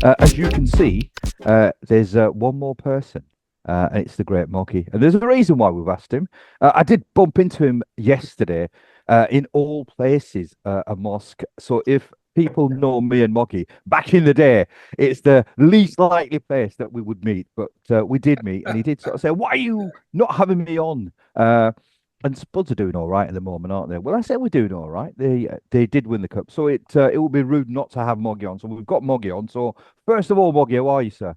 As you can see, there's one more person, and it's the great Moggy. And there's a reason why we've asked him. I did bump into him yesterday, in all places, a mosque. So if people know me and Moggy back in the day, it's the least likely place that we would meet. But we did meet, and he did sort of say, "Why are you not having me on?" And Spuds are doing all right at the moment, aren't they? Well, I said we're doing all right. They did win the cup, so it would be rude not to have Moggy on. So we've got Moggy on. So first of all, Moggy, how are you, sir?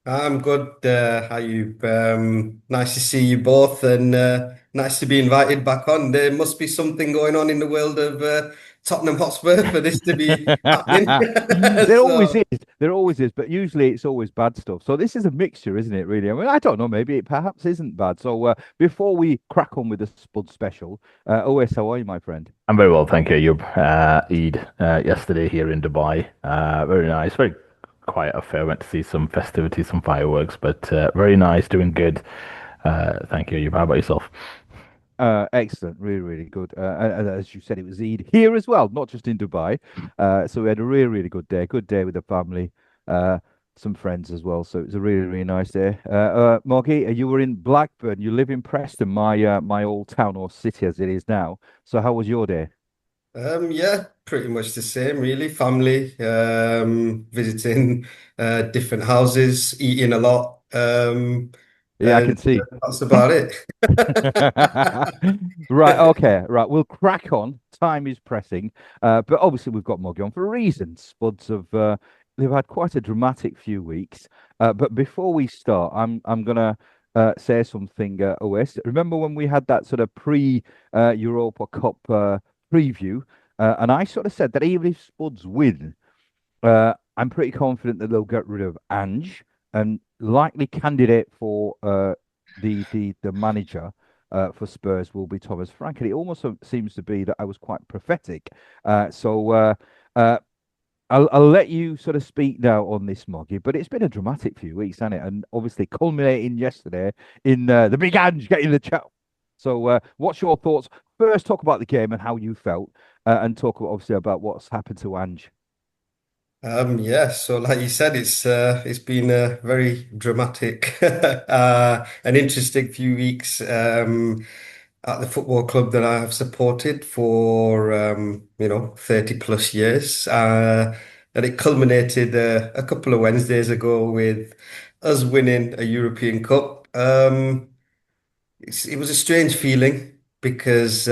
I'm good. How you? Nice to see you both, and nice to be invited back on. There must be something going on in the world of Tottenham Hotspur for this to be happening. There always So, is. There always is, but usually it's always bad stuff. So this is a mixture, isn't it? Really? I mean, I don't know. Maybe it perhaps isn't bad. So before we crack on with the Spud special, OS, how are you, my friend? I'm very well, thank you. You Eid yesterday here in Dubai. Very nice, very quiet affair. Went to see some festivities, some fireworks, but very nice, doing good. Thank you. You, how about yourself? Excellent, really, really good. And as you said, it was Eid here as well, not just in Dubai. So we had a really, really good day with the family, uh, some friends as well. So it was a really, really nice day. Moggy, you were in Blackburn. You live in Preston, my old town or city as it is now. So how was your day? yeah, pretty much the same, really. Family, visiting different houses, eating a lot, Yeah, I and can see. that's about it. Right, okay, right. We'll crack on. Time is pressing. But obviously we've got Moggy on for a reason. Spuds have they've had quite a dramatic few weeks. But before we start, I'm gonna say something, OS. Remember when we had that sort of pre Europa Cup preview? And I sort of said that even if Spuds win, I'm pretty confident that they'll get rid of Ange and likely candidate for the manager for Spurs will be Thomas Frank. And it almost seems to be that I was quite prophetic. So I'll let you sort of speak now on this, Moggy. But it's been a dramatic few weeks, hasn't it? And obviously culminating yesterday in the big Ange getting the chat. So what's your thoughts? First, talk about the game and how you felt, and talk obviously about what's happened to Ange. Yeah, so like you said, it's been a very dramatic, an interesting few weeks at the football club that I have supported for 30 plus years. And it culminated a couple of Wednesdays ago with us winning a European Cup. It was a strange feeling because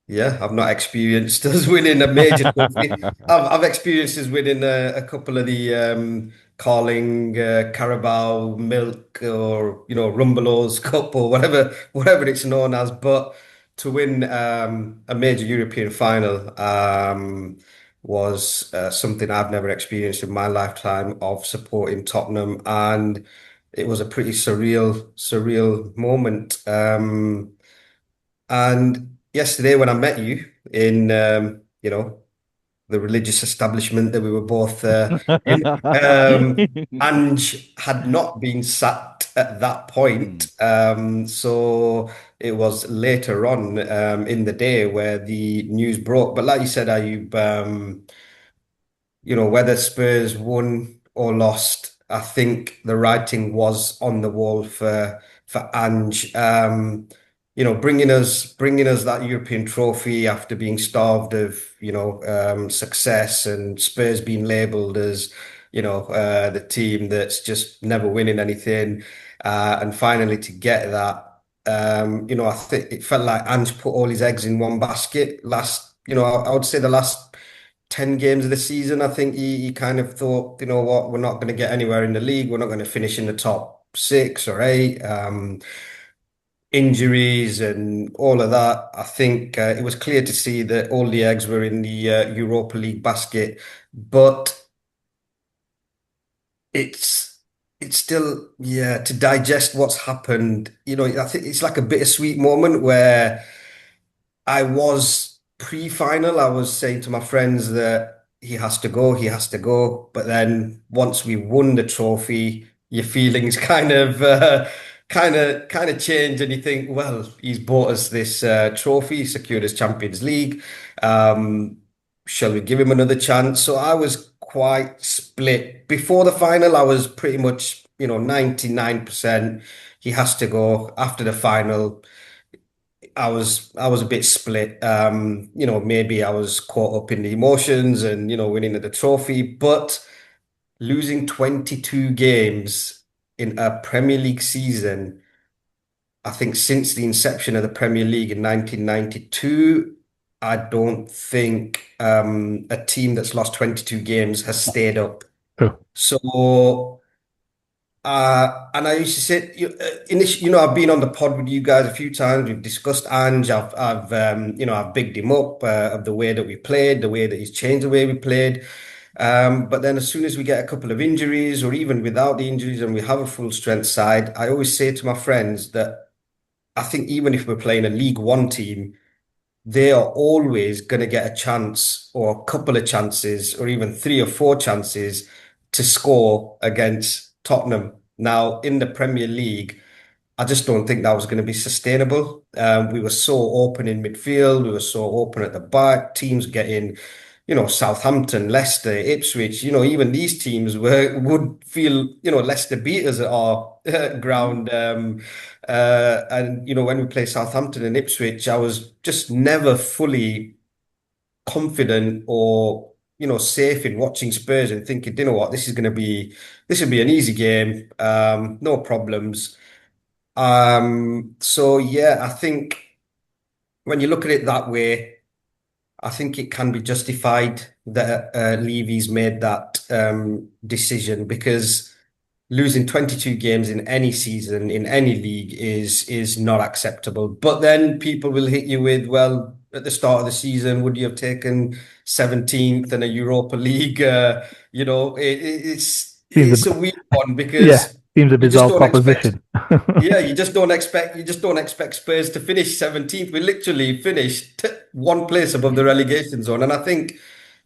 yeah, I've not experienced us winning a major trophy. I've experienced us winning a couple of the Carling, Carabao Milk, or Rumbelows Cup, or whatever it's known as. But to win a major European final was something I've never experienced in my lifetime of supporting Tottenham, and it was a pretty surreal moment. And yesterday, when I met you in, the religious establishment that we were both in, Ange had not been sacked at that Hmm. point. So it was later on in the day where the news broke. But like you said, Ayub, whether Spurs won or lost, I think the writing was on the wall for Ange. Bringing us that European trophy after being starved of success, and Spurs being labelled as the team that's just never winning anything, and finally to get that. I think it felt like Ange put all his eggs in one basket. I would say the last 10 games of the season, I think he kind of thought, you know what, we're not going to get anywhere in the league. We're not going to finish in the top six or eight. Injuries and all of that. I think it was clear to see that all the eggs were in the Europa League basket, but it's it's still, yeah, to digest what's happened. I think it's like a bittersweet moment where I was pre-final. I was saying to my friends that he has to go. But then once we won the trophy, your feelings kind of change, and you think, well, he's bought us this trophy, secured us Champions League. Um, shall we give him another chance? So I was quite split. Before the final, I was pretty much, 99% he has to go. After the final, I was a bit split. Maybe I was caught up in the emotions and, winning the trophy, but losing 22 games in a Premier League season, I think since the inception of the Premier League in 1992, I don't think a team that's lost 22 games has stayed up. True. So, and I used to say, I've been on the pod with you guys a few times. We've discussed Ange. I've bigged him up of the way that we played, the way that he's changed the way we played. But then as soon as we get a couple of injuries, or even without the injuries, and we have a full strength side, I always say to my friends that I think even if we're playing a League One team, they are always going to get a chance or a couple of chances or even three or four chances to score against Tottenham. Now, in the Premier League, I just don't think that was going to be sustainable. We were so open in midfield, we were so open at the back, teams getting, Southampton, Leicester, Ipswich, even these teams would feel, Leicester beat us at our ground. And when we play Southampton and Ipswich, I was just never fully confident or safe in watching Spurs and thinking, you know what, this will be an easy game, no problems. So yeah, I think when you look at it that way, I think it can be justified that Levy's made that decision because losing 22 games in any season in any league is not acceptable. But then people will hit you with, well, at the start of the season, would you have taken 17th in a Europa League? Seems a It's a weird one yeah, because seems a you just bizarre don't expect. proposition. Yeah, you just don't expect Spurs to finish 17th. We literally finished one place above the relegation zone. And I think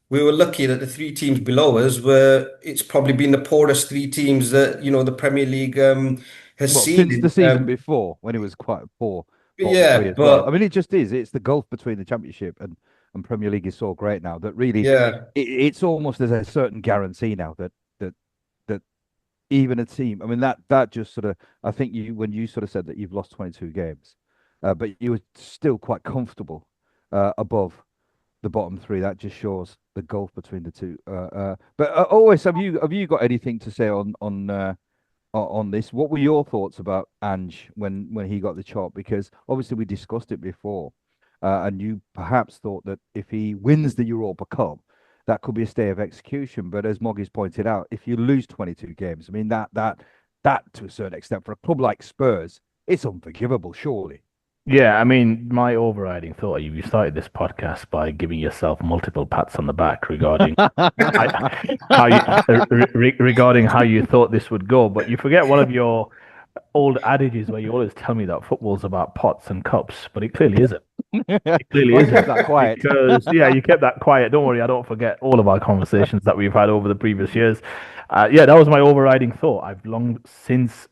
we were lucky that the three teams below us it's probably been the poorest three teams that, the Premier League has Well, since the seen. season before, when it was quite a poor bottom three Yeah, as well. I but mean, it just is. It's the gulf between the Championship and Premier League is so great now that really yeah, it's almost as a certain guarantee now that even a team. I mean, that just sort of. I think when you sort of said that you've lost 22 games, but you were still quite comfortable above the bottom three. That just shows the gulf between the two. But always, have you got anything to say on this? What were your thoughts about Ange when he got the chop? Because obviously we discussed it before, and you perhaps thought that if he wins the Europa Cup, that could be a stay of execution. But as Moggy's pointed out, if you lose 22 games, I mean that to a certain extent for a club like Spurs, it's unforgivable, surely. Yeah, I mean, my overriding thought, you started this podcast by giving yourself multiple pats on the back regarding how you regarding how you thought this would go, but you forget one of your old adages where you always tell me that football's about pots and cups, but it clearly isn't. It clearly I kept that isn't quiet. because yeah, you kept that quiet. Don't worry, I don't forget all of our conversations that we've had over the previous years. Yeah, that was my overriding thought. I've long since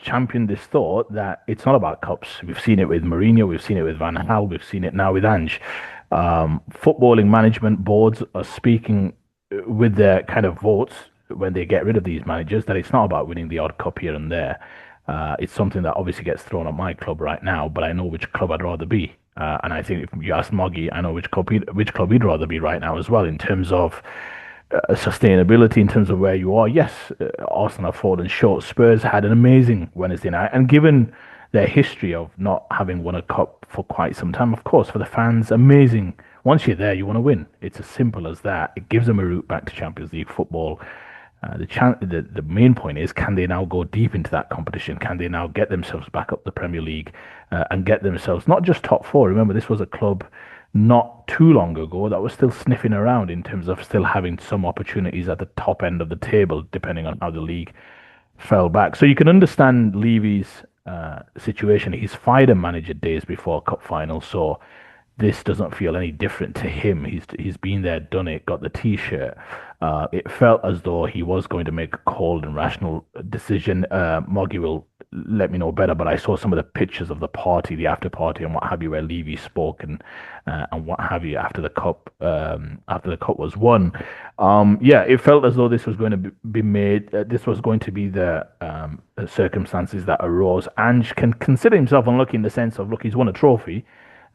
championed this thought that it's not about cups. We've seen it with Mourinho, we've seen it with Van Gaal, we've seen it now with Ange. Footballing management boards are speaking with their kind of votes when they get rid of these managers that it's not about winning the odd cup here and there. It's something that obviously gets thrown at my club right now, but I know which club I'd rather be. And I think if you ask Moggy, I know which club he'd rather be right now as well in terms of sustainability, in terms of where you are. Yes, Arsenal have fallen short. Spurs had an amazing Wednesday night, and given their history of not having won a cup for quite some time, of course, for the fans, amazing. Once you're there, you want to win. It's as simple as that. It gives them a route back to Champions League football. The main point is, can they now go deep into that competition? Can they now get themselves back up the Premier League and get themselves not just top four? Remember, this was a club not too long ago that was still sniffing around in terms of still having some opportunities at the top end of the table, depending on how the league fell back. So you can understand Levy's situation. He's fired a manager days before cup final, so this doesn't feel any different to him. He's been there, done it, got the T-shirt. It felt as though he was going to make a cold and rational decision. Moggy will let me know better, but I saw some of the pictures of the party, the after party, and what have you, where Levy spoke and what have you after the cup was won. Yeah, it felt as though this was going to be made. This was going to be the circumstances that arose. Ange can consider himself unlucky in the sense of, look, he's won a trophy,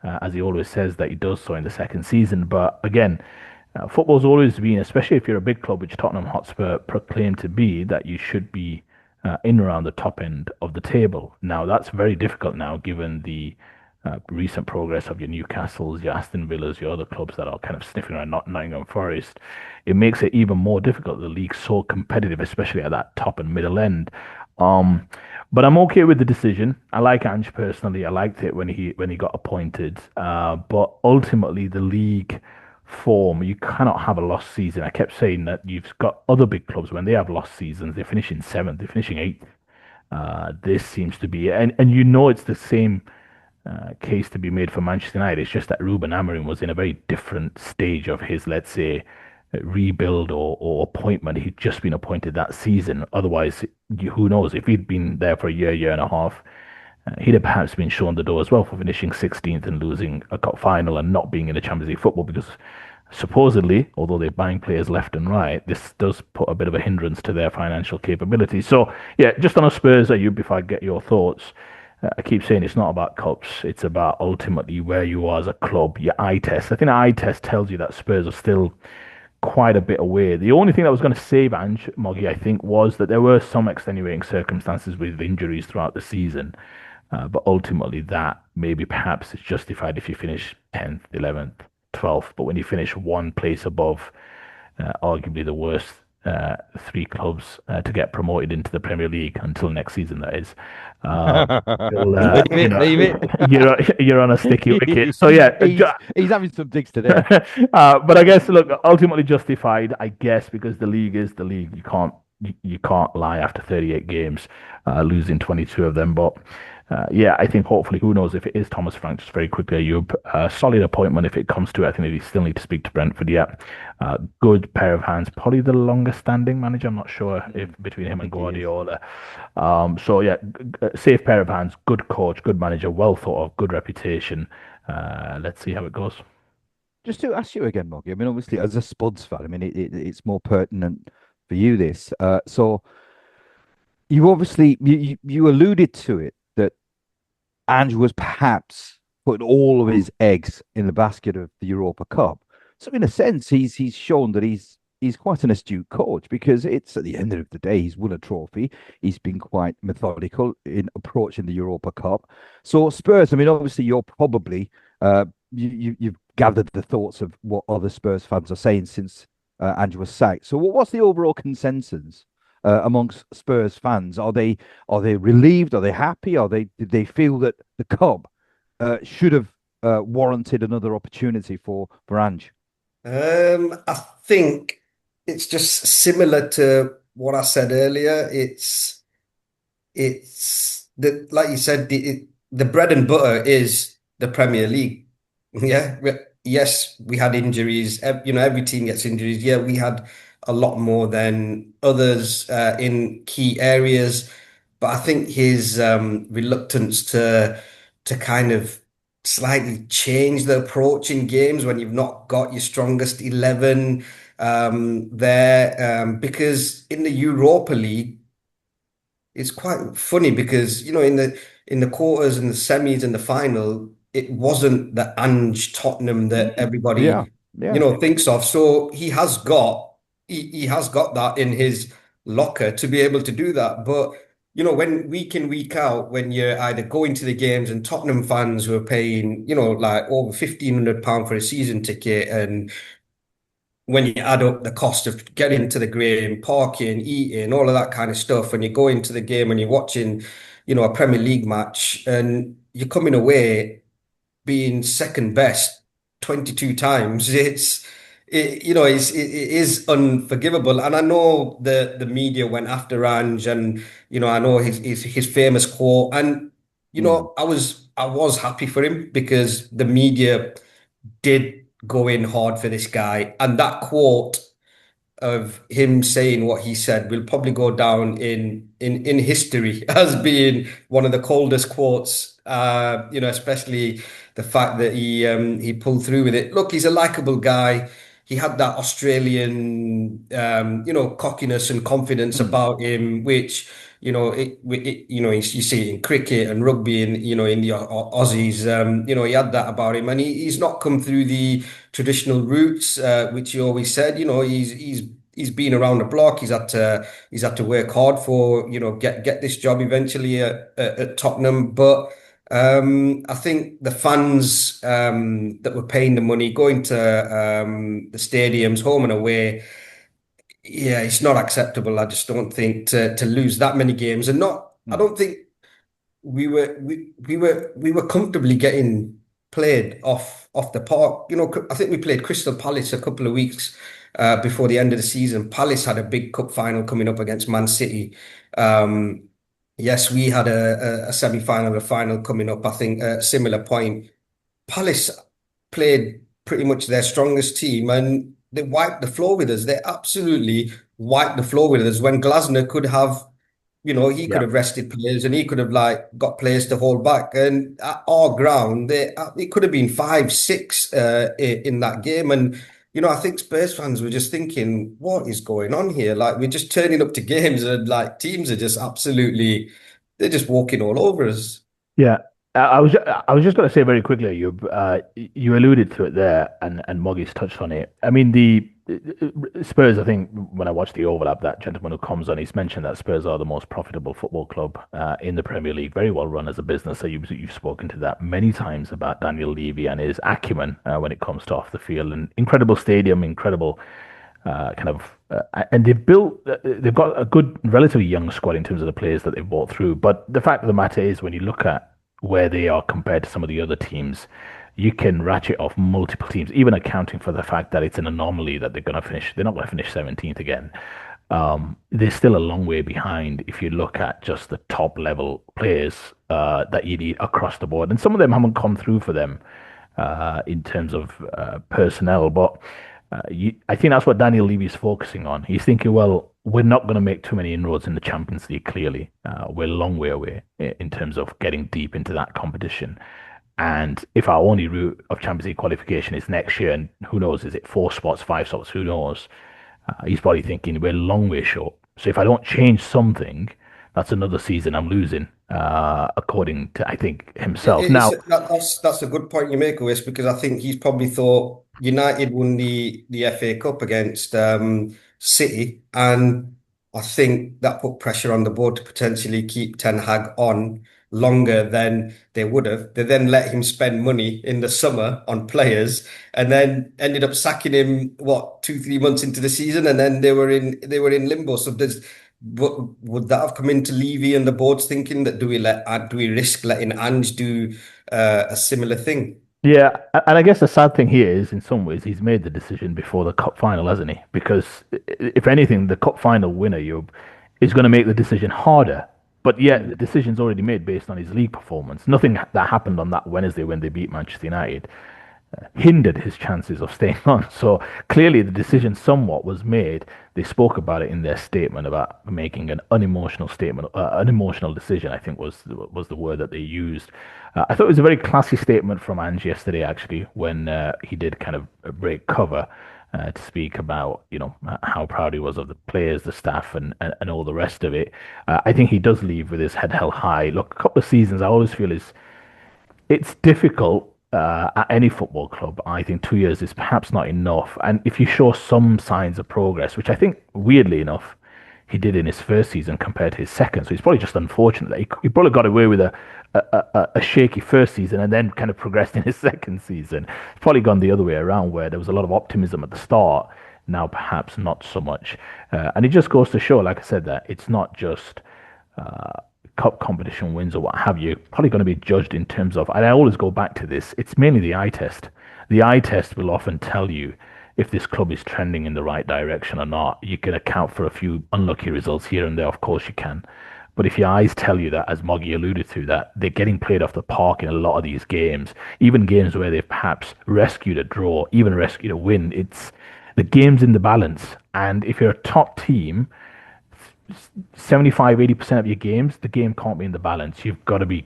as he always says that he does so in the second season. But again, football's always been, especially if you're a big club, which Tottenham Hotspur proclaim to be, that you should be in around the top end of the table. Now, that's very difficult now, given the recent progress of your Newcastles, your Aston Villas, your other clubs that are kind of sniffing around Nottingham Forest. It makes it even more difficult. The league's so competitive, especially at that top and middle end. Um, but I'm okay with the decision. I like Ange personally. I liked it when he got appointed. But ultimately, the league form, you cannot have a lost season. I kept saying that you've got other big clubs when they have lost seasons, they're finishing seventh, they're finishing eighth. This seems to be, and you know it's the same case to be made for Manchester United. It's just that Ruben Amorim was in a very different stage of his, let's say, rebuild or appointment. He'd just been appointed that season. Otherwise, who knows? If he'd been there for a year, year and a half, he'd have perhaps been shown the door as well for finishing 16th and losing a cup final and not being in the Champions League football because supposedly, although they're buying players left and right, this does put a bit of a hindrance to their financial capability. So, yeah, just on a Spurs, you before I get your thoughts, I keep saying it's not about cups. It's about ultimately where you are as a club, your eye test. I think the eye test tells you that Spurs are still quite a bit away. The only thing that was going to save Ange, Moggy, I think, was that there were some extenuating circumstances with injuries throughout the season. But ultimately, that maybe perhaps is justified if you finish 10th, 11th, 12th. But when you finish one place above, arguably the worst three clubs to get promoted into the Premier League until next season, that is, uh, Leave it, leave it. you're on a sticky wicket. So yeah, he's having some digs today. but I guess look, ultimately justified, I guess, because the league is the league. You can't lie after 38 games, losing 22 of them. But yeah, I think hopefully, who knows if it is Thomas Frank, just very quickly, Ayub, solid appointment if it comes to it. I think they still need to speak to Brentford yet. Good pair of hands, probably the longest standing manager. I'm not sure if between him and Guardiola. So yeah, safe pair of hands, good coach, good manager, well thought of, good reputation. Let's see how it goes. Just to ask you again, Moggy. I mean, obviously, as a Spuds fan, I mean, it's more pertinent for you this. So you obviously you alluded to it that Ange was perhaps putting all of his eggs in the basket of the Europa Cup. So in a sense, he's shown that he's quite an astute coach because it's at the end of the day he's won a trophy. He's been quite methodical in approaching the Europa Cup. So Spurs, I mean, obviously you're probably you've gathered the thoughts of what other Spurs fans are saying since Ange was sacked. So what's the overall consensus? Amongst Spurs fans, are they relieved? Are they happy? Did they feel that the cup should have warranted another opportunity for Ange? I think it's just similar to what I said earlier. It's the like you said, the bread and butter is the Premier League. Yeah, yes, we had injuries. You know, every team gets injuries. Yeah, we had a lot more than others in key areas, but I think his reluctance to kind of slightly change the approach in games when you've not got your strongest 11 there, because in the Europa League it's quite funny because in the quarters and the semis and the final, it wasn't the Ange Tottenham that Yeah, everybody yeah. thinks of. So he has got that in his locker to be able to do that. But when week in week out, when you're either going to the games and Tottenham fans who are paying like over £1,500 for a season ticket, and when you add up the cost of getting to the game, parking, eating, all of that kind of stuff, and you go into the game and you're watching, a Premier League match, and you're coming away being second best 22 times, it is unforgivable. And I know the media went after Ange, and I know his famous quote, and Mm. I was happy for him because the media did go in hard for this guy. And that quote of him saying what he said will probably go down in history as being one of the coldest quotes. Especially the fact that he pulled through with it. Look, he's a likable guy. He had that Australian cockiness and confidence Mm, about him, which you see it in cricket and rugby and in the Aussies. He had that about him, and he's not come through the traditional routes, which he always said. He's been around the block. He's had to work hard for get this job eventually at Tottenham. But I think the fans that were paying the money, going to the stadiums, home and away, yeah, it's not acceptable. I just don't think to lose that many games and not. I mm, don't think we were comfortably getting played off the park. I think we played Crystal Palace a couple of weeks before the end of the season. Palace had a big cup final coming up against Man City. Um, yes, we had a semi-final, a final coming up. I think at a similar point. Palace played pretty much their strongest team and they wiped the floor with us. They absolutely wiped the floor with us when Glasner could have, he could Yeah. have rested players and he could have like got players to hold back. And at our ground, it could have been 5-6 in that game. And I think Spurs fans were just thinking, what is going on here? Like we're just turning up to games and like teams are just they're just walking all over us. Yeah, I was just going to say very quickly, you alluded to it there, and Moggy's touched on it. I mean, the Spurs. I think when I watched the overlap, that gentleman who comes on, he's mentioned that Spurs are the most profitable football club in the Premier League, very well run as a business. So you've spoken to that many times about Daniel Levy and his acumen when it comes to off the field, and incredible stadium, incredible and they've got a good, relatively young squad in terms of the players that they've brought through. But the fact of the matter is, when you look at where they are compared to some of the other teams, you can ratchet off multiple teams, even accounting for the fact that it's an anomaly that they're not going to finish 17th again. They're still a long way behind if you look at just the top level players that you need across the board. And some of them haven't come through for them in terms of personnel. But I think that's what Daniel Levy is focusing on. He's thinking, well, we're not going to make too many inroads in the Champions League, clearly. We're a long way away in terms of getting deep into that competition. And if our only route of Champions League qualification is next year, and who knows, is it 4 spots, 5 spots, who knows? He's probably thinking we're a long way short. So if I don't change something, that's another season I'm losing, according to, I think, himself. Now, That's a good point you make, Lewis, because I think he's probably thought United won the FA Cup against City, and I think that put pressure on the board to potentially keep Ten Hag on longer than they would have. They then let him spend money in the summer on players, and then ended up sacking him 2-3 months into the season, and then they were in limbo. So would that have come into Levy and the board's thinking that do we risk letting Ange do a similar thing? yeah, and I guess the sad thing here is, in some ways, he's made the decision before the cup final, hasn't he? Because if anything, the cup final winner, is going to make the decision harder. But yet, the Mm. decision's already made based on his league performance. Nothing that happened on that Wednesday when they beat Manchester United hindered his chances of staying on. So clearly, the decision somewhat was made. They spoke about it in their statement about making an unemotional statement, unemotional decision. I think was the word that they used. I thought it was a very classy statement from Ange yesterday, actually, when he did kind of break cover. To speak about, how proud he was of the players, the staff, and all the rest of it. I think he does leave with his head held high. Look, a couple of seasons, I always feel it's difficult at any football club. I think 2 years is perhaps not enough. And if you show some signs of progress, which I think, weirdly enough, he did in his first season compared to his second, so it's probably just unfortunate that he probably got away with a shaky first season and then kind of progressed in his second season. It's probably gone the other way around, where there was a lot of optimism at the start, now perhaps not so much. And it just goes to show, like I said, that it's not just uh, cup competition wins or what have you, probably going to be judged in terms of, and I always go back to this, it's mainly the eye test. The eye test will often tell you if this club is trending in the right direction or not. You can account for a few unlucky results here and there, of course you can. But if your eyes tell you that, as Moggy alluded to, that they're getting played off the park in a lot of these games, even games where they've perhaps rescued a draw, even rescued a win, it's the game's in the balance. And if you're a top team, 75-80% of your games, the game can't be in the balance. You've got to be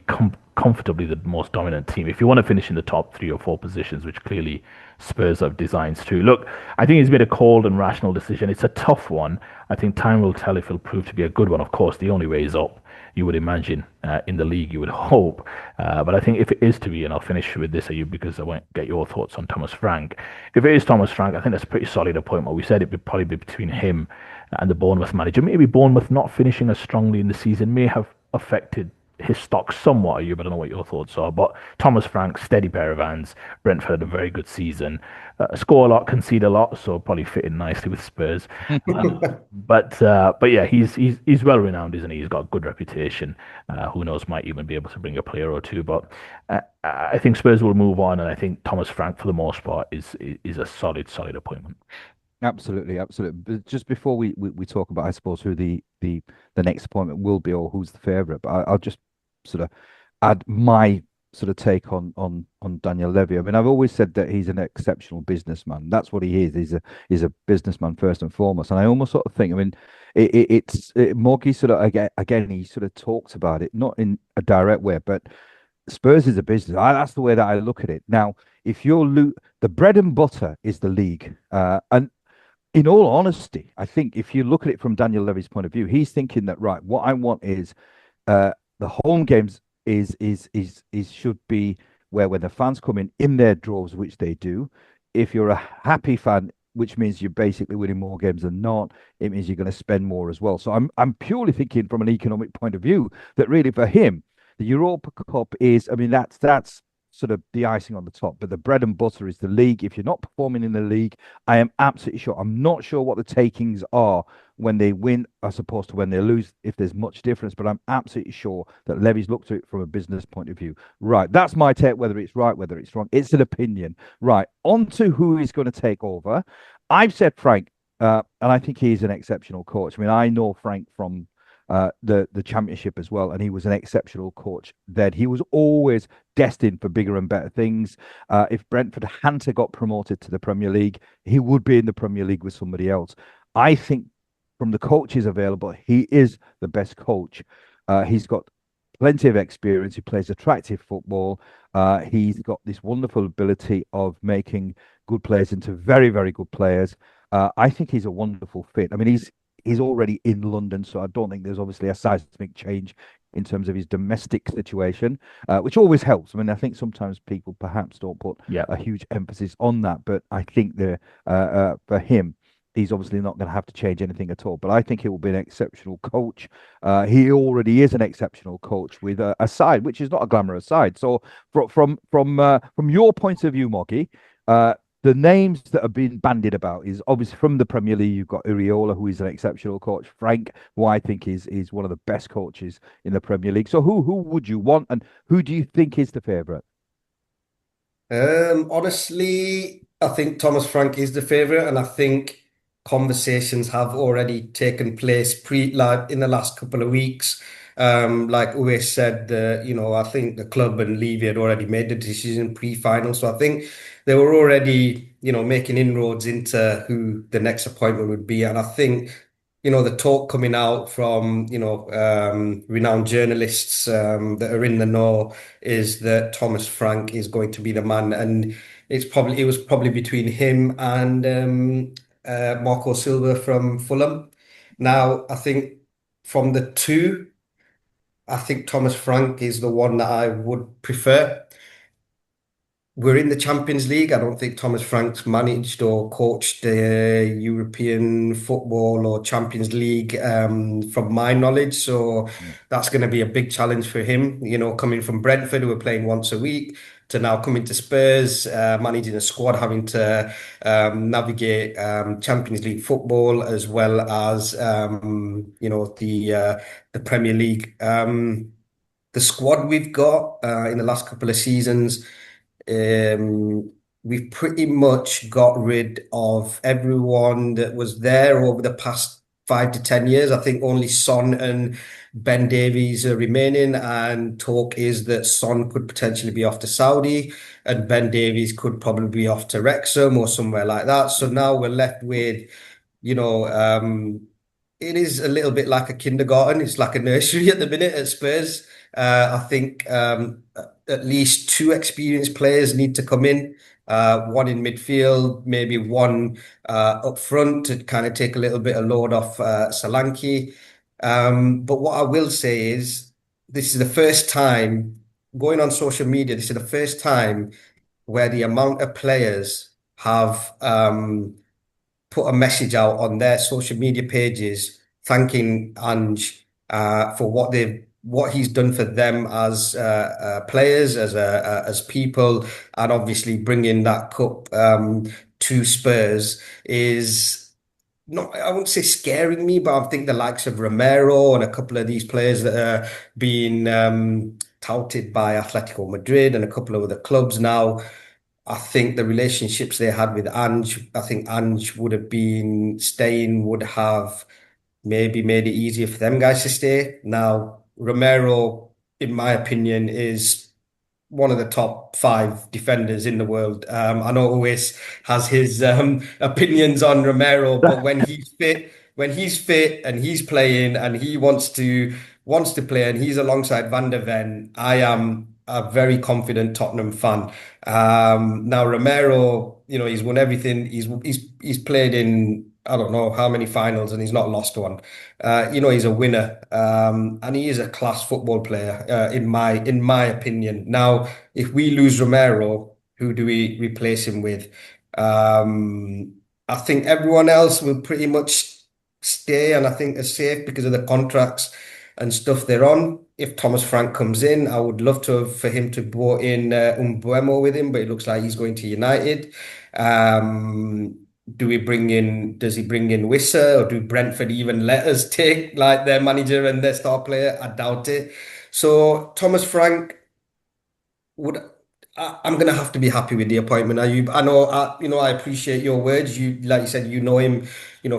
comfortably the most dominant team if you want to finish in the top 3 or 4 positions, which clearly Spurs have designs to. Look, I think he's made a cold and rational decision. It's a tough one. I think time will tell if it'll prove to be a good one. Of course, the only way is up. You would imagine in the league, you would hope. But I think if it is to be, and I'll finish with this, because I won't get your thoughts on Thomas Frank. If it is Thomas Frank, I think that's a pretty solid appointment. We said it would probably be between him and the Bournemouth manager. Maybe Bournemouth not finishing as strongly in the season may have affected his stock somewhat, but I don't know what your thoughts are. But Thomas Frank, steady pair of hands. Brentford had a very good season. Score a lot, concede a lot, so probably fit in nicely with Spurs. But yeah, he's well renowned, isn't he? He's got a good reputation. Who knows, might even be able to bring a player or two. But I think Spurs will move on, and I think Thomas Frank, for the most part, is a solid appointment. Absolutely, absolutely. But just before we talk about, I suppose, who the next appointment will be or who's the favourite, but I'll just sort of add my sort of take on Daniel Levy. I mean, I've always said that he's an exceptional businessman. That's what he is. He's a businessman first and foremost. And I almost sort of think, I mean, Moggy sort of again he sort of talks about it, not in a direct way, but Spurs is a business. That's the way that I look at it. Now, if the bread and butter is the league, and in all honesty, I think if you look at it from Daniel Levy's point of view, he's thinking that right, what I want is the home games is should be where when the fans come in their droves, which they do. If you're a happy fan, which means you're basically winning more games than not, it means you're going to spend more as well. So I'm purely thinking from an economic point of view that really for him, the Europa Cup is, I mean, that's sort of the icing on the top, but the bread and butter is the league. If you're not performing in the league, I am absolutely sure. I'm not sure what the takings are when they win as opposed to when they lose, if there's much difference, but I'm absolutely sure that Levy's looked at it from a business point of view. Right. That's my take, whether it's right, whether it's wrong. It's an opinion. Right. On to who is going to take over. I've said Frank, and I think he's an exceptional coach. I mean, I know Frank from the championship as well, and he was an exceptional coach. Then he was always destined for bigger and better things. If Brentford hadn't got promoted to the Premier League, he would be in the Premier League with somebody else. I think from the coaches available, he is the best coach. He's got plenty of experience. He plays attractive football. He's got this wonderful ability of making good players into very, very good players. I think he's a wonderful fit. I mean, he's already in London, so I don't think there's obviously a seismic change in terms of his domestic situation, which always helps. I mean, I think sometimes people perhaps don't put a huge emphasis on that, but I think for him, he's obviously not going to have to change anything at all. But I think he will be an exceptional coach. He already is an exceptional coach with a side, which is not a glamorous side. So from your point of view, Moggy, the names that have been bandied about is obviously from the Premier League. You've got Uriola, who is an exceptional coach. Frank, who I think is one of the best coaches in the Premier League. So who would you want, and who do you think is the favourite? Honestly, I think Thomas Frank is the favourite, and I think conversations have already taken place like in the last couple of weeks. Like Uwe said, I think the club and Levy had already made the decision pre-final, so I think they were already, making inroads into who the next appointment would be, and I think. The talk coming out from, renowned journalists that are in the know is that Thomas Frank is going to be the man, and it was probably between him and Marco Silva from Fulham. Now, I think from the two, I think Thomas Frank is the one that I would prefer. We're in the Champions League. I don't think Thomas Frank's managed or coached the European football or Champions League, from my knowledge. So Yeah. that's going to be a big challenge for him. Coming from Brentford, who are playing once a week, to now coming to Spurs, managing a squad, having to navigate Champions League football as well as the Premier League. The squad we've got in the last couple of seasons. We've pretty much got rid of everyone that was there over the past 5 to 10 years. I think only Son and Ben Davies are remaining, and talk is that Son could potentially be off to Saudi, and Ben Davies could probably be off to Wrexham or somewhere like that. So now we're left with, you know, it is a little bit like a kindergarten. It's like a nursery at the minute at Spurs. I think at least two experienced players need to come in. One in midfield, maybe one up front to kind of take a little bit of load off Solanke. But what I will say is, this is the first time going on social media. This is the first time where the amount of players have put a message out on their social media pages thanking Ange for what he's done for them as players, as people, and obviously bringing that cup to Spurs is not, I wouldn't say scaring me, but I think the likes of Romero and a couple of these players that are being touted by Atletico Madrid and a couple of other clubs now. I think the relationships they had with Ange, I think Ange would have been staying, would have maybe made it easier for them guys to stay. Now, Romero, in my opinion, is one of the top five defenders in the world. I know always has his opinions on Romero, but when he's fit and he's playing and he wants to play and he's alongside Van der Ven, I am a very confident Tottenham fan. Now Romero, he's won everything. He's played in I don't know how many finals and he's not lost one. He's a winner, and he is a class football player, in my opinion. Now, if we lose Romero, who do we replace him with? I think everyone else will pretty much stay, and I think are safe because of the contracts and stuff they're on. If Thomas Frank comes in, I would love for him to brought in Umbuemo with him, but it looks like he's going to United. Um, does he bring in Wissa, or do Brentford even let us take like their manager and their star player? I doubt it. So Thomas Frank would I'm gonna have to be happy with the appointment. I know I appreciate your words. You like you said, you know him,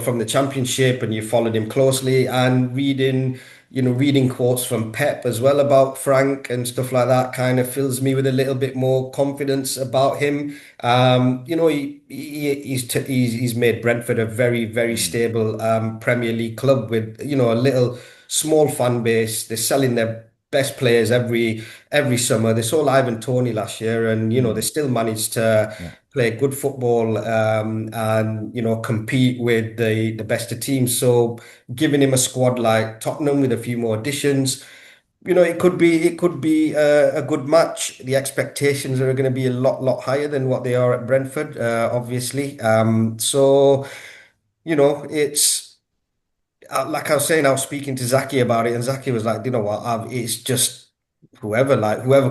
from the championship and you followed him closely and reading quotes from Pep as well about Frank and stuff like that kind of fills me with a little bit more confidence about him. He's made Brentford a very, very Mm. stable Premier League club with, a little small fan base. They're selling their best players every summer. They saw Ivan Toney last year, and they Mm. still managed to Yeah. play good football and compete with the best of teams. So giving him a squad like Tottenham with a few more additions, it could be a good match. The expectations are going to be a lot higher than what they are at Brentford, obviously. So it's like I was saying, I was speaking to Zaki about it, and Zaki was like, "You know what? It's just whoever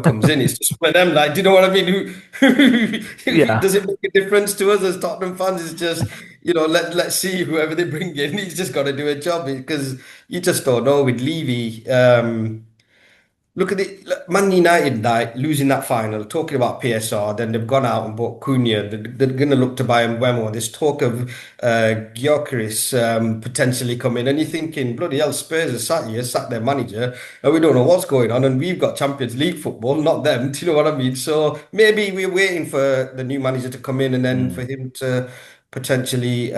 comes in, it's just one of them. Like, do you know what I mean? Yeah, Does it make a difference to us as Tottenham fans? It's just, let's see whoever they bring in. He's just got to do a job because you just don't know with Levy. Look at it, look, Man United like losing that final, talking about PSR, then they've gone out and bought Cunha. They're going to look to buy Mbeumo. There's talk of Gyökeres potentially coming, and you're thinking, bloody hell, Spurs are sat here, sat their manager, and we don't know what's going on, and we've got Champions League football, not them. Do you know what I mean? So maybe we're waiting for the new manager to come in, and then for Mm. him to potentially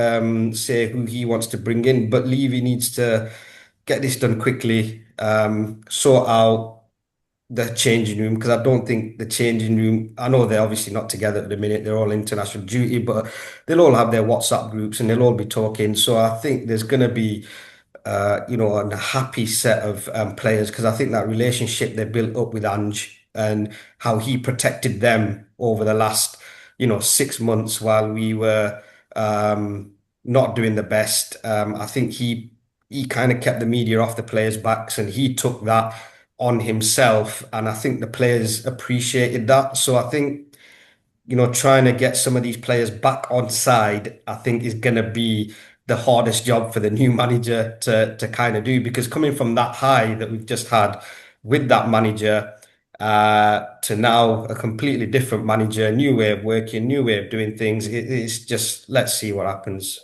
say who he wants to bring in. But Levy needs to get this done quickly, sort out the changing room, because I don't think the changing room, I know they're obviously not together at the minute, they're all international duty, but they'll all have their WhatsApp groups and they'll all be talking. So I think there's going to be, a happy set of players, because I think that relationship they built up with Ange and how he protected them over the last, 6 months while we were not doing the best. I think he kind of kept the media off the players' backs and he took that on himself. And I think the players appreciated that. So I think, trying to get some of these players back on side, I think is going to be the hardest job for the new manager to kind of do, because coming from that high that we've just had with that manager to now a completely different manager, new way of working, new way of doing things, it's just let's see what happens.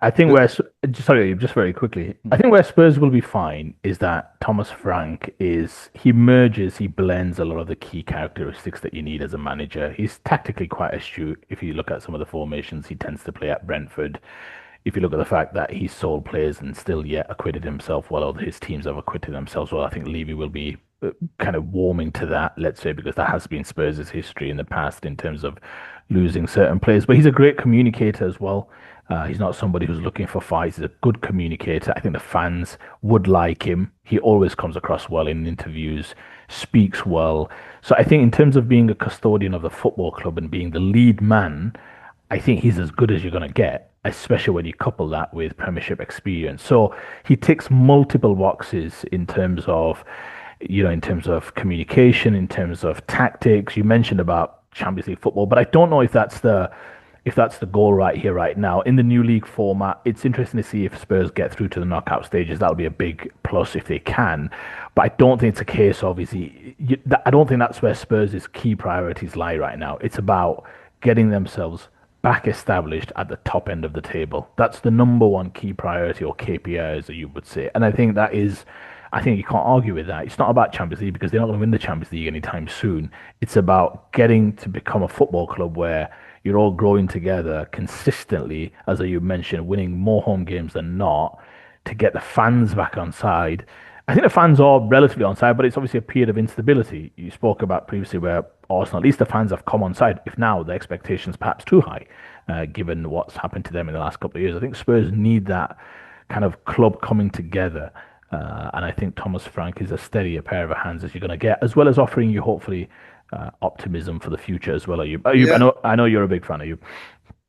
I think where sorry, just very quickly, I think where Spurs will be fine is that Thomas Frank he merges, he blends a lot of the key characteristics that you need as a manager. He's tactically quite astute. If you look at some of the formations he tends to play at Brentford, if you look at the fact that he sold players and still yet acquitted himself well, or his teams have acquitted themselves well, I think Levy will be kind of warming to that, let's say, because that has been Spurs' history in the past in terms of losing certain players. But he's a great communicator as well. He's not somebody who's looking for fights. He's a good communicator. I think the fans would like him. He always comes across well in interviews, speaks well. So I think in terms of being a custodian of the football club and being the lead man, I think he's as good as you're going to get, especially when you couple that with Premiership experience. So he ticks multiple boxes in terms of communication, in terms of tactics. You mentioned about Champions League football, but I don't know if that's the goal right here, right now. In the new league format, it's interesting to see if Spurs get through to the knockout stages. That'll be a big plus if they can. But I don't think it's a case of I don't think that's where Spurs' key priorities lie right now. It's about getting themselves back established at the top end of the table. That's the number one key priority, or KPI, as you would say. And I think you can't argue with that. It's not about Champions League because they're not going to win the Champions League anytime soon. It's about getting to become a football club where you're all growing together consistently, as you mentioned, winning more home games than not, to get the fans back on side. I think the fans are relatively on side, but it's obviously a period of instability. You spoke about previously where Arsenal, at least the fans have come on side. If now the expectations perhaps too high, given what's happened to them in the last couple of years, I think Spurs need that kind of club coming together. And I think Thomas Frank is as steady a pair of hands as you're going to get, as well as offering you hopefully optimism for the future as well. Ayub, Yeah. I know you're a big fan, Ayub.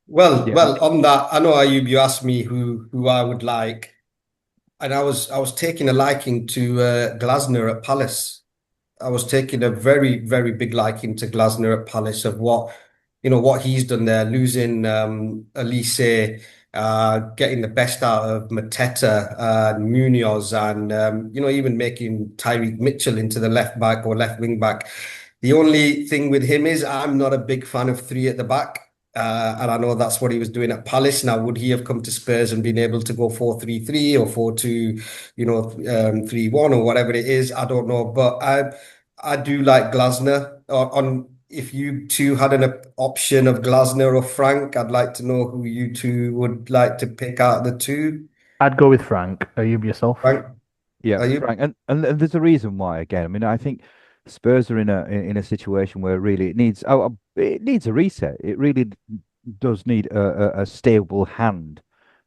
Well, Yeah, well, on that, I know Ayub, you asked me who I would like, and I was taking a liking to Glasner at Palace. I was taking a very, very big liking to Glasner at Palace of what he's done there, losing Elise, getting the best out of Mateta and Munoz, and even making Tyreek Mitchell into the left back or left wing back. The only thing with him is I'm not a big fan of three at the back. And I know that's what he was doing at Palace. Now, would he have come to Spurs and been able to go 4-3-3 or 4-2, 3-1 or whatever it is? I don't know. But I do like Glasner. If you two had an option of Glasner or Frank, I'd like to know who you two would like to pick out of the two. I'd go with Frank. Ayub, yourself? Frank, yeah, are you? Frank, and there's a reason why. Again, I mean, I think Spurs are in a situation where really it needs a reset. It really does need a stable hand.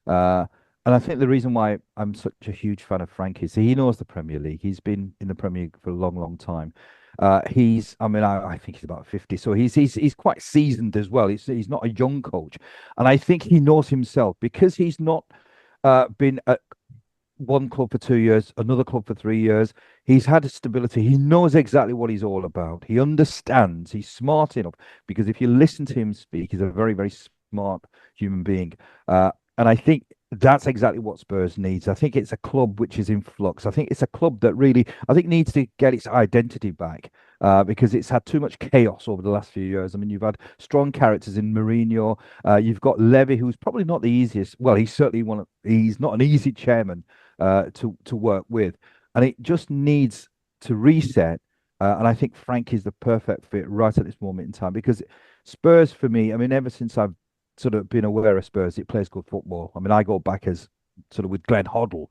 Uh, and I think the reason why I'm such a huge fan of Frank is he knows the Premier League. He's been in the Premier League for a long, long time. I mean, I think he's about 50, so he's quite seasoned as well. He's not a young coach, and I think he knows himself because he's not been at one club for 2 years, another club for 3 years. He's had a stability. He knows exactly what he's all about. He understands. He's smart enough because if you listen to him speak, he's a very, very smart human being. And I think that's exactly what Spurs needs. I think it's a club which is in flux. I think it's a club that really, I think, needs to get its identity back because it's had too much chaos over the last few years. I mean, you've had strong characters in Mourinho. You've got Levy, who's probably not the easiest. Well, he's not an easy chairman to work with, and it just needs to reset. And I think Frank is the perfect fit right at this moment in time because Spurs, for me, I mean, ever since I've sort of been aware of Spurs, it plays good football. I mean, I go back as sort of with Glenn Hoddle,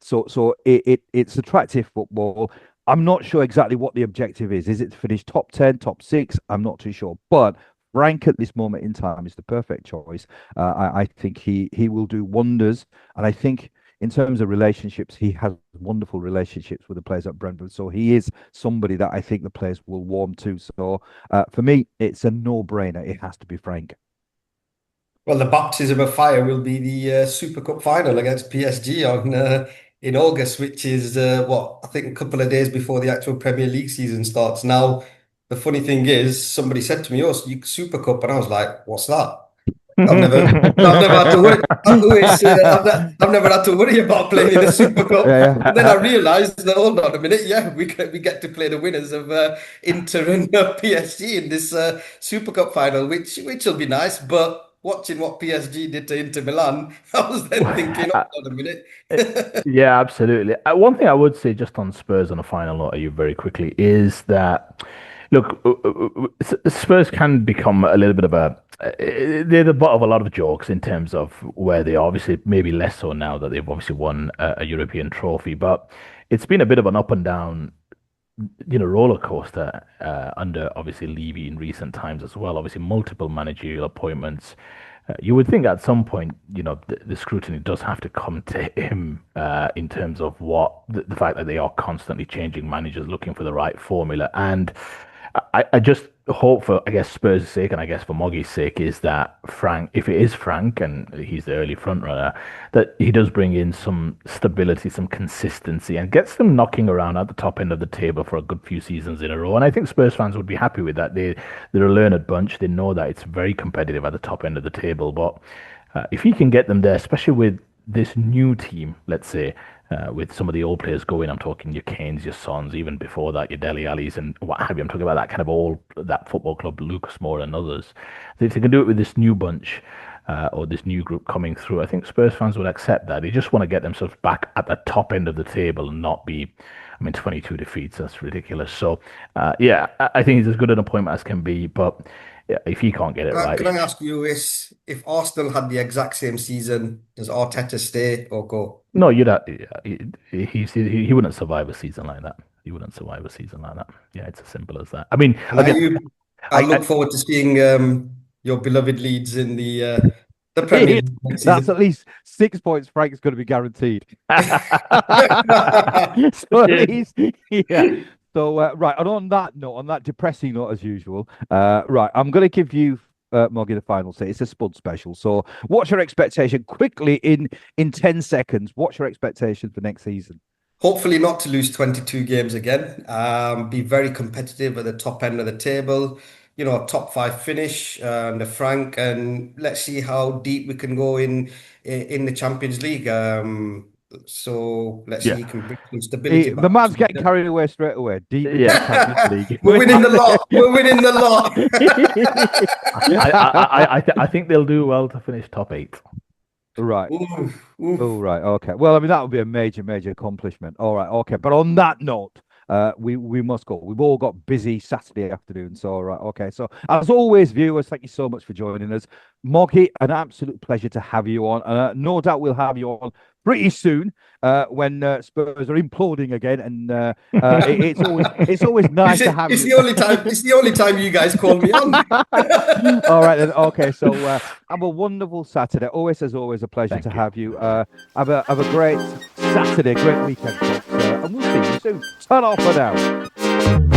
so it's attractive football. I'm not sure exactly what the objective is. Is it to finish top 10, top 6? I'm not too sure, but Frank at this moment in time is the perfect choice. I think he will do wonders, and I think in terms of relationships, he has wonderful relationships with the players at Brentford. So he is somebody that I think the players will warm to. So for me, it's a no-brainer. It has to be Frank. Well, the baptism of fire will be the Super Cup final against PSG on in August, which is what I think a couple of days before the actual Premier League season starts. Now, the funny thing is, somebody said to me, "Oh, Super Cup," and I was like, "What's that?" I've never had to worry. I've never had to worry about playing in the Super Cup. Yeah, And then I yeah. realised that hold on a minute, yeah, we get to play the winners of Inter and PSG in this Super Cup final, which will be nice. But watching what PSG did to Inter Milan, I was then thinking, hold on a minute. Yeah, absolutely. One thing I would say just on Spurs on a final note, you very quickly, is that look, Spurs can become a little bit of they're the butt of a lot of jokes in terms of where they are. Obviously, maybe less so now that they've obviously won a European trophy, but it's been a bit of an up and down roller coaster under obviously Levy in recent times as well. Obviously, multiple managerial appointments. You would think at some point, the scrutiny does have to come to him in terms of what the fact that they are constantly changing managers, looking for the right formula. And I just hope for, I guess, Spurs' sake and I guess for Moggy's sake, is that Frank, if it is Frank and he's the early front runner, that he does bring in some stability, some consistency, and gets them knocking around at the top end of the table for a good few seasons in a row. And I think Spurs fans would be happy with that. They're a learned bunch. They know that it's very competitive at the top end of the table. But if he can get them there, especially with this new team, let's say, with some of the old players going, I'm talking your Kanes, your Sons, even before that, your Dele Allis and what have you. I'm talking about that kind of that football club, Lucas Moura and others. If they can do it with this new bunch, or this new group coming through, I think Spurs fans would accept that. They just want to get themselves back at the top end of the table and not be, 22 defeats, that's ridiculous. So, yeah, I think he's as good an appointment as can be, but yeah, if he can't get it right. Can I ask you this? If Arsenal had the exact same season, does Arteta stay or go? No, he wouldn't survive a season like that. He wouldn't survive a season like that. Yeah, it's as simple as that. I mean, I look forward to seeing your beloved Leeds in the Premier League next That's season. at least 6 points Frank's going to be guaranteed. So at least, yeah. So, right, and on that note, on that depressing note as usual, right, I'm going to give you, Moggy, the final say. It's a Spud special. So what's your expectation quickly in 10 seconds? What's your expectation for next season? Hopefully not to lose 22 games again. Be very competitive at the top end of the table. Top five finish under Frank, and let's see how deep we can go in the Champions League. So let's see, Yeah. he can bring some stability The back. man's getting carried away straight away. Deep into the Yeah. Champions League. We're winning the lot. We're winning the lot. I think they'll do well to finish top 8. Right. Ooh, ooh. Oh, right. Okay. Well, I mean, that would be a major, major accomplishment. All right. Okay. But on that note, we must go. We've all got busy Saturday afternoon. So, all right. Okay. So, as always, viewers, thank you so much for joining us. Moggy, an absolute pleasure to have you on. No doubt we'll have you on pretty soon when Spurs are imploding again. And it's always nice to have It's you. the only time you guys call me on. All right then. Okay, so have a wonderful Saturday. Always, as always, a pleasure to have you. Have a great Saturday, great weekend, folks, and we'll see you soon. Ta-ra for now.